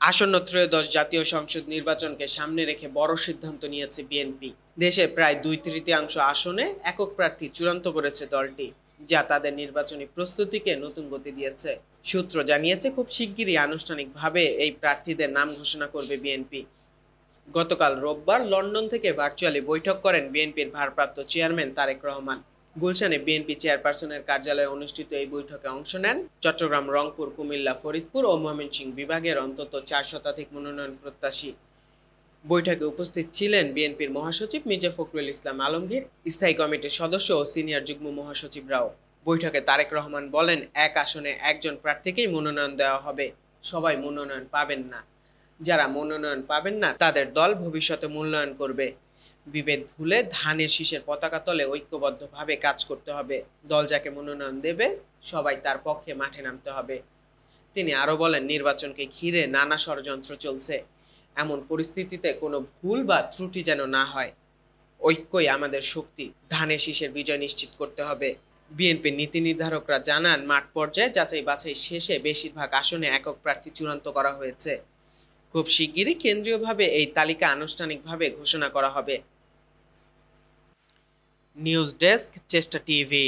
আসন্ন ত্রয়োদশ জাতীয় সংসদ নির্বাচনকে সামনে রেখে বড় সিদ্ধান্ত নিয়েছে বিএনপি। দেশের প্রায় 2/3 আসনে একক প্রার্থী চূড়ান্ত করেছে দলটি, যা তাদের নির্বাচনী প্রস্তুতিকে নতুন গতি দিয়েছে। সূত্র জানিয়েছে, খুব শিগগিরই আনুষ্ঠানিকভাবে এই প্রার্থীদের নাম ঘোষণা করবে বিএনপি। গতকাল রোববার লন্ডন থেকে ভার্চুয়ালি বৈঠক করেন বিএনপির ভারপ্রাপ্ত চেয়ারম্যান তারেক রহমান। গুলশানে বিএনপি চেয়ারপারসনের কার্যালয়ে অনুষ্ঠিত এই বৈঠকে অংশ নেন চট্টগ্রাম, রংপুর, কুমিল্লা, ফরিদপুর ও ময়মনসিংহ বিভাগের অন্তত 4 শতাধিক মনোনয়ন প্রত্যাশী। বৈঠকে উপস্থিত ছিলেন বিএনপির মহাসচিব মির্জা ফখরুল ইসলাম আলমগীর, স্থায়ী কমিটির সদস্য ও সিনিয়র যুগ্ম মহাসচিবরাও। বৈঠকে তারেক রহমান বলেন, এক আসনে একজন প্রার্থীকেই মনোনয়ন দেওয়া হবে, সবাই মনোনয়ন পাবেন না। যারা মনোনয়ন পাবেন না তাদের দল ভবিষ্যতে মূল্যায়ন করবে। বিভেদ ভুলে ধানের শীষের পতাকা তলে ঐক্যবদ্ধভাবে কাজ করতে হবে। দল যাকে মনোনয়ন দেবে সবাই তার পক্ষে মাঠে নামতে হবে। তিনি আরো বলেন, নির্বাচনকে ঘিরে নানা ষড়যন্ত্র চলছে। এমন পরিস্থিতিতে কোনো ভুল বা ত্রুটি যেন না হয়। ঐক্যই আমাদের শক্তি। ধানের শীষের বিজয় নিশ্চিত করতে হবে। বিএনপির নীতি নির্ধারকরা জানান, মাঠ পর্যায়ে যাচাই বাছাই শেষে বেশিরভাগ আসনে একক প্রার্থী চূড়ান্ত করা হয়েছে। খুব শিগগিরই কেন্দ্রীয়ভাবে এই তালিকা আনুষ্ঠানিকভাবে ঘোষণা করা হবে। নিউজ ডেস্ক, চেষ্টা টিভি।